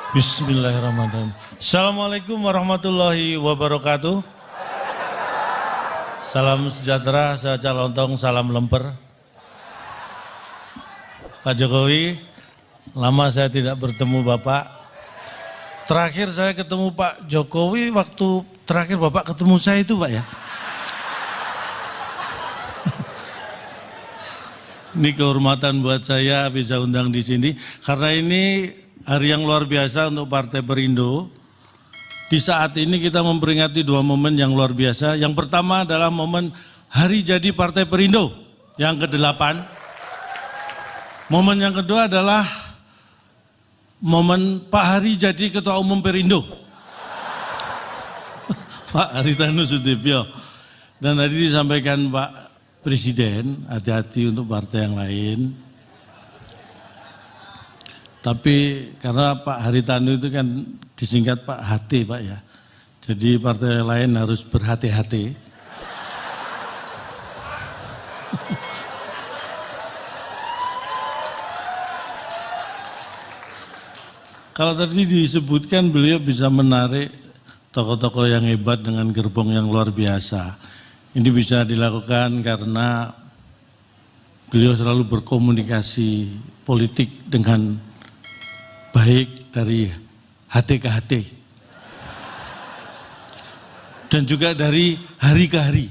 Bismillahirrahmanirrahim. Assalamualaikum warahmatullahi wabarakatuh. Salam sejahtera, saya Calontong, salam lemper. Pak Jokowi, lama saya tidak bertemu Bapak. Terakhir saya ketemu Pak Jokowi waktu terakhir Bapak ketemu saya itu Pak ya. Ini kehormatan buat saya bisa undang di sini karena ini hari yang luar biasa untuk Partai Perindo. Di saat ini kita memperingati dua momen yang luar biasa. Yang pertama adalah momen hari jadi Partai Perindo yang ke-8. Momen yang kedua adalah momen Pak Hari jadi Ketua Umum Perindo. Pak Haritanu Sudibyo. Dan tadi disampaikan Pak Presiden, hati-hati untuk partai yang lain. Tapi karena Pak Haritanu itu kan disingkat Pak HT Pak ya. Jadi partai lain harus berhati-hati. Kalau tadi disebutkan beliau bisa menarik tokoh-tokoh yang hebat dengan gerbong yang luar biasa. Ini bisa dilakukan karena beliau selalu berkomunikasi politik dengan baik dari hati ke hati dan juga dari hari ke hari.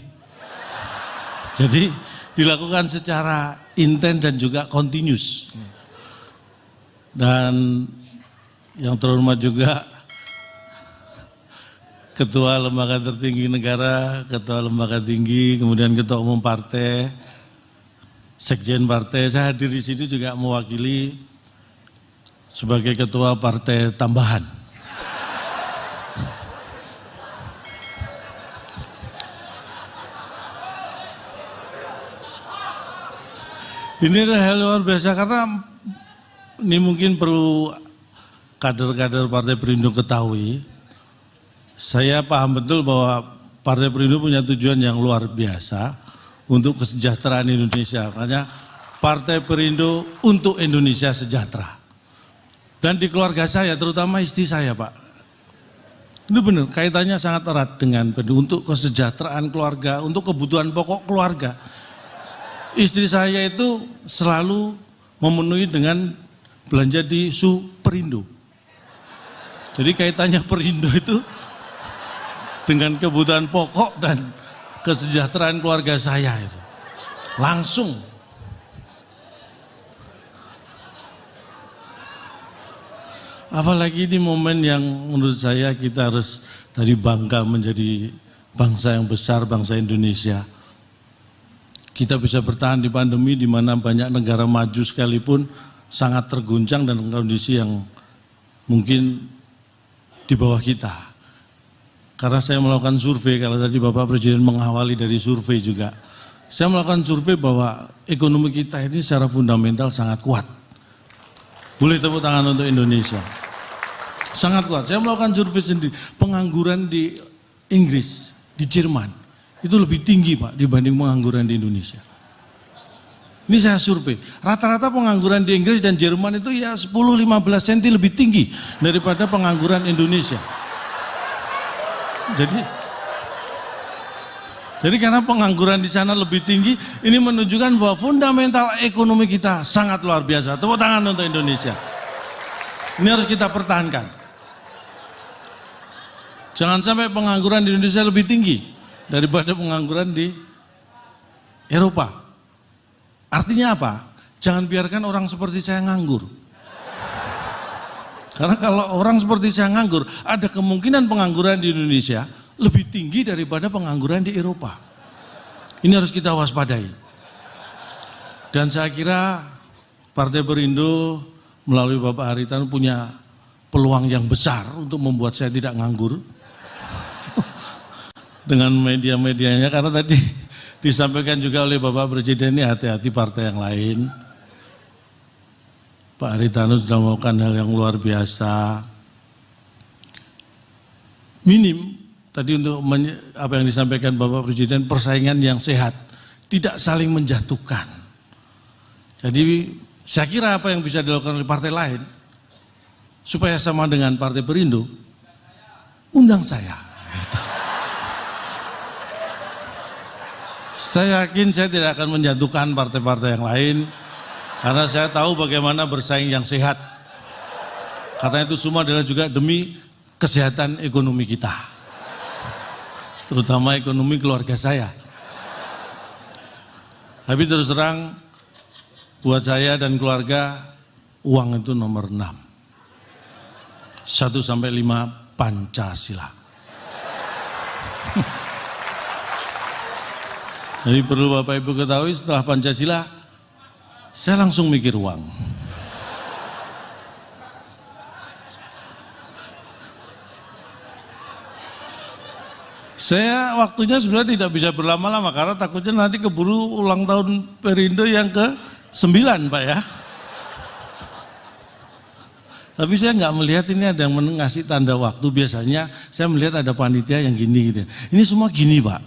Jadi dilakukan secara intens dan juga continuous. Dan yang terhormat juga Ketua Lembaga Tertinggi Negara, Ketua Lembaga Tinggi, kemudian Ketua Umum Partai, Sekjen Partai. Saya hadir di sini juga mewakili sebagai ketua partai tambahan. Ini adalah hal luar biasa karena ini mungkin perlu kader-kader Partai Perindo ketahui. Saya paham betul bahwa Partai Perindo punya tujuan yang luar biasa untuk kesejahteraan Indonesia. Makanya Partai Perindo untuk Indonesia sejahtera. Dan di keluarga saya, terutama istri saya Pak, itu benar kaitannya sangat erat dengan untuk kesejahteraan keluarga, untuk kebutuhan pokok keluarga. Istri saya itu selalu memenuhi dengan belanja di Superindo. Jadi kaitannya Perindo itu dengan kebutuhan pokok dan kesejahteraan keluarga saya itu. Langsung. Apalagi di momen yang menurut saya kita harus tadi bangga menjadi bangsa yang besar, bangsa Indonesia. Kita bisa bertahan di pandemi di mana banyak negara maju sekalipun sangat terguncang dan kondisi yang mungkin di bawah kita. Karena saya melakukan survei, kalau tadi Bapak Presiden mengawali dari survei juga. Saya melakukan survei bahwa ekonomi kita ini secara fundamental sangat kuat. Boleh tepuk tangan untuk Indonesia. Sangat kuat. Saya melakukan survei sendiri. Pengangguran di Inggris, di Jerman, itu lebih tinggi Pak dibanding pengangguran di Indonesia. Ini saya survei. Rata-rata pengangguran di Inggris dan Jerman itu ya 10-15 cm lebih tinggi daripada pengangguran Indonesia. Jadi karena pengangguran di sana lebih tinggi, ini menunjukkan bahwa fundamental ekonomi kita sangat luar biasa. Tepuk tangan untuk Indonesia. Ini harus kita pertahankan. Jangan sampai pengangguran di Indonesia lebih tinggi daripada pengangguran di Eropa. Artinya apa? Jangan biarkan orang seperti saya nganggur. Karena kalau orang seperti saya nganggur, ada kemungkinan pengangguran di Indonesia lebih tinggi daripada pengangguran di Eropa. Ini harus kita waspadai. Dan saya kira Partai Perindo melalui Bapak Haritanu punya peluang yang besar untuk membuat saya tidak nganggur. Dengan media-medianya, karena tadi disampaikan juga oleh Bapak Presiden ini hati-hati partai yang lain. Pak Haritanu sudah melakukan hal yang luar biasa. Minim tadi untuk apa yang disampaikan Bapak Presiden, persaingan yang sehat, tidak saling menjatuhkan. Jadi saya kira apa yang bisa dilakukan oleh partai lain supaya sama dengan Partai Perindo, undang saya. Gitu. Saya yakin saya tidak akan menjatuhkan partai-partai yang lain, karena saya tahu bagaimana bersaing yang sehat. Karena itu semua adalah juga demi kesehatan ekonomi kita, terutama ekonomi keluarga saya. Tapi terus terang, buat saya dan keluarga, uang itu nomor 6. 1 sampai 5 Pancasila. Jadi perlu Bapak Ibu ketahui, setelah Pancasila, saya langsung mikir uang. Saya waktunya sebenarnya tidak bisa berlama-lama karena takutnya nanti keburu ulang tahun Perindo yang ke-9, Pak ya. Tapi saya nggak melihat ini ada yang ngasih tanda waktu. Biasanya saya melihat ada panitia yang gini gitu. Ini semua gini, Pak.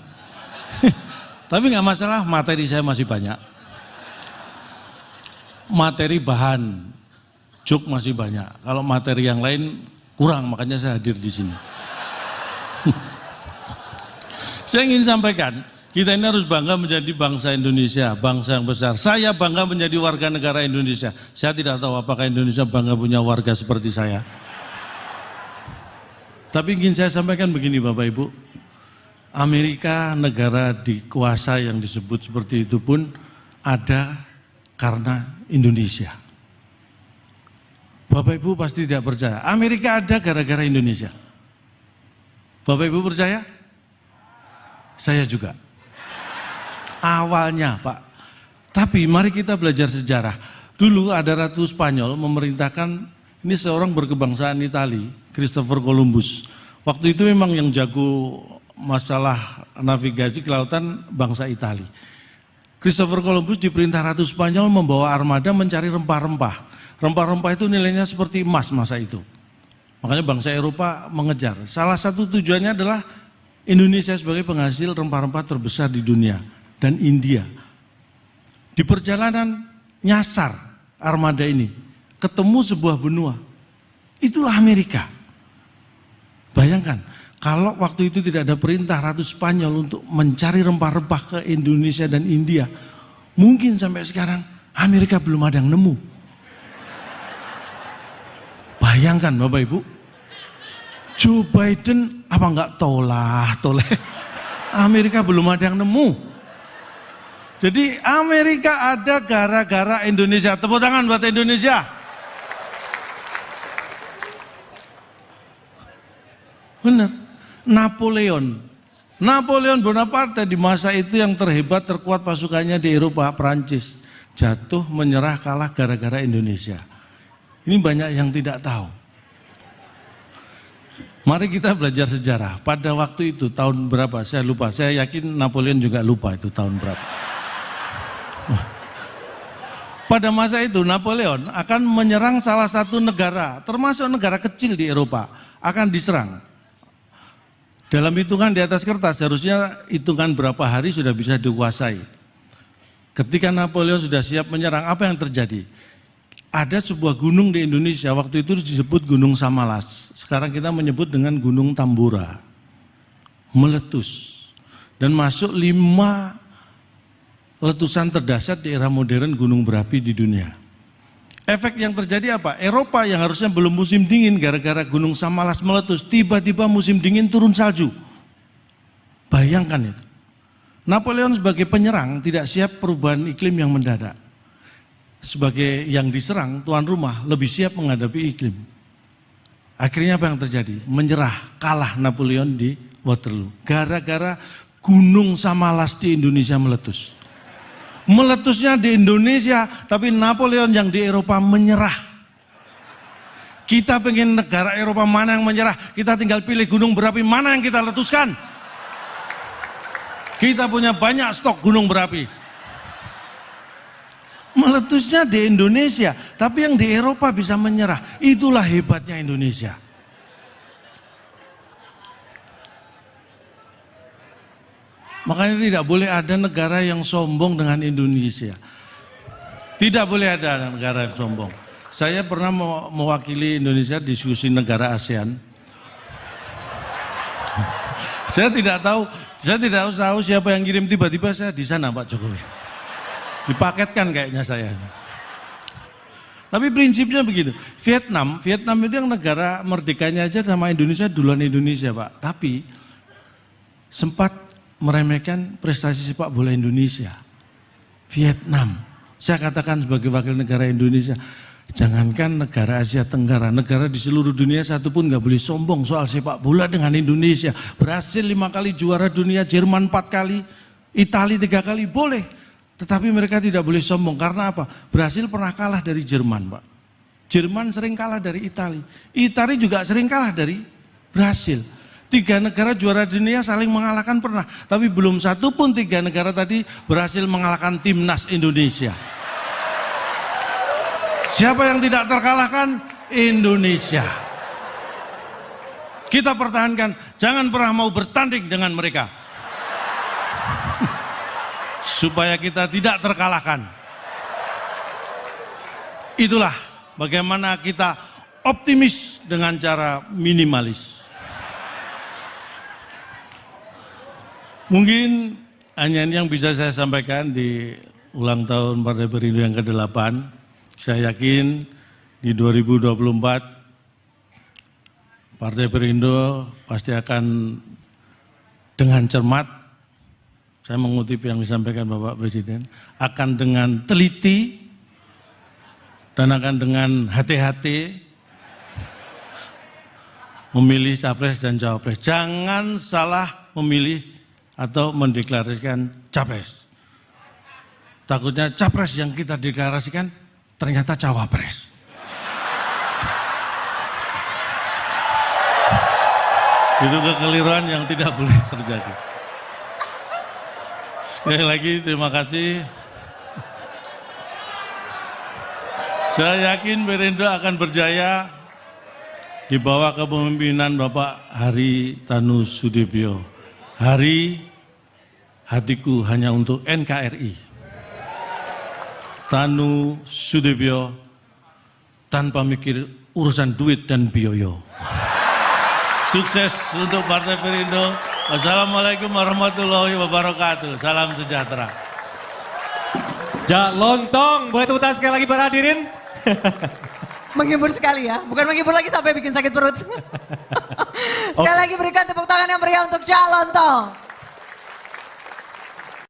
Tapi nggak masalah, materi saya masih banyak. Materi bahan, joke masih banyak. Kalau materi yang lain kurang, makanya saya hadir di sini. Saya ingin sampaikan, kita ini harus bangga menjadi bangsa Indonesia, bangsa yang besar. Saya bangga menjadi warga negara Indonesia. Saya tidak tahu apakah Indonesia bangga punya warga seperti saya. Tapi ingin saya sampaikan begini Bapak Ibu, Amerika negara dikuasa yang disebut seperti itu pun ada karena Indonesia. Bapak Ibu pasti tidak percaya, Amerika ada gara-gara Indonesia. Bapak Ibu percaya? Saya juga. Awalnya Pak. Tapi mari kita belajar sejarah. Dulu ada Ratu Spanyol memerintahkan, ini seorang berkebangsaan Itali, Christopher Columbus. Waktu itu memang yang jago masalah navigasi ke lautan bangsa Itali. Christopher Columbus diperintah Ratu Spanyol membawa armada mencari rempah-rempah. Rempah-rempah itu nilainya seperti emas masa itu. Makanya bangsa Eropa mengejar. Salah satu tujuannya adalah Indonesia sebagai penghasil rempah-rempah terbesar di dunia dan India. Di perjalanan nyasar armada ini, ketemu sebuah benua. Itulah Amerika. Bayangkan, kalau waktu itu tidak ada perintah Ratu Spanyol untuk mencari rempah-rempah ke Indonesia dan India, mungkin sampai sekarang Amerika belum ada yang nemu. Bayangkan Bapak Ibu, Joe Biden apa enggak toleh. Amerika belum ada yang nemu. Jadi Amerika ada gara-gara Indonesia. Tepuk tangan buat Indonesia. Benar. Napoleon Bonaparte di masa itu yang terhebat, terkuat pasukannya di Eropa, Prancis. Jatuh, menyerah, kalah gara-gara Indonesia. Ini banyak yang tidak tahu. Mari kita belajar sejarah. Pada waktu itu tahun berapa? Saya lupa. Saya yakin Napoleon juga lupa itu tahun berapa. Pada masa itu Napoleon akan menyerang salah satu negara, termasuk negara kecil di Eropa, akan diserang. Dalam hitungan di atas kertas harusnya hitungan berapa hari sudah bisa dikuasai. Ketika Napoleon sudah siap menyerang, apa yang terjadi? Ada sebuah gunung di Indonesia, waktu itu disebut Gunung Samalas. Sekarang kita menyebut dengan Gunung Tambora. Meletus. Dan masuk 5 letusan terdahsyat di era modern gunung berapi di dunia. Efek yang terjadi apa? Eropa yang harusnya belum musim dingin gara-gara Gunung Samalas meletus, tiba-tiba musim dingin turun salju. Bayangkan itu. Napoleon sebagai penyerang tidak siap perubahan iklim yang mendadak. Sebagai yang diserang, tuan rumah lebih siap menghadapi iklim. Akhirnya apa yang terjadi? Menyerah, kalah Napoleon di Waterloo. Gara-gara Gunung Samalas di Indonesia meletus. Meletusnya di Indonesia, tapi Napoleon yang di Eropa menyerah. Kita pengen negara Eropa mana yang menyerah, kita tinggal pilih gunung berapi mana yang kita letuskan. Kita punya banyak stok gunung berapi. Meletusnya di Indonesia, tapi yang di Eropa bisa menyerah. Itulah hebatnya Indonesia. Makanya tidak boleh ada negara yang sombong dengan Indonesia. Tidak boleh ada negara yang sombong. Saya pernah mewakili Indonesia diskusi negara ASEAN. Saya tidak tahu siapa yang kirim, tiba-tiba saya di sana Pak Jokowi. Dipaketkan kayaknya saya. Tapi prinsipnya begitu. Vietnam itu yang negara merdekanya aja sama Indonesia duluan Indonesia Pak. Tapi sempat meremehkan prestasi sepak bola Indonesia. Vietnam, saya katakan sebagai wakil negara Indonesia, jangankan negara Asia Tenggara, negara di seluruh dunia satu pun nggak boleh sombong soal sepak bola dengan Indonesia. Brasil 5 kali juara dunia, Jerman 4 kali, Italia 3 kali, boleh. Tetapi mereka tidak boleh sombong, karena apa? Brasil pernah kalah dari Jerman Pak. Jerman sering kalah dari Italia. Italia juga sering kalah dari Brasil. 3 negara juara dunia saling mengalahkan pernah. Tapi belum satu pun 3 negara tadi berhasil mengalahkan timnas Indonesia. Siapa yang tidak terkalahkan? Indonesia. Kita pertahankan, jangan pernah mau bertanding dengan mereka. Supaya kita tidak terkalahkan. Itulah bagaimana kita optimis dengan cara minimalis. Mungkin hanya ini yang bisa saya sampaikan di ulang tahun Partai Perindo yang ke-8. Saya yakin di 2024 Partai Perindo pasti akan dengan cermat, saya mengutip yang disampaikan Bapak Presiden, akan dengan teliti dan akan dengan hati-hati memilih capres dan cawapres. Jangan salah memilih atau mendeklarasikan capres. Takutnya capres yang kita deklarasikan ternyata cawapres. Itu kekeliruan yang tidak boleh terjadi. Sekali lagi terima kasih. Saya yakin Perindo akan berjaya di bawah kepemimpinan Bapak Hari Tanu Sudibyo. Hari hatiku hanya untuk NKRI. Tanu Sudibyo tanpa mikir urusan duit dan biaya. Sukses untuk Partai Perindo. Wassalamualaikum warahmatullahi wabarakatuh. Salam sejahtera. Jak Lontong, boleh tepuk tangan sekali lagi para hadirin? Menghibur sekali ya, bukan menghibur lagi sampai bikin sakit perut. Sekali lagi berikan tepuk tangan yang meriah untuk Jak Lontong.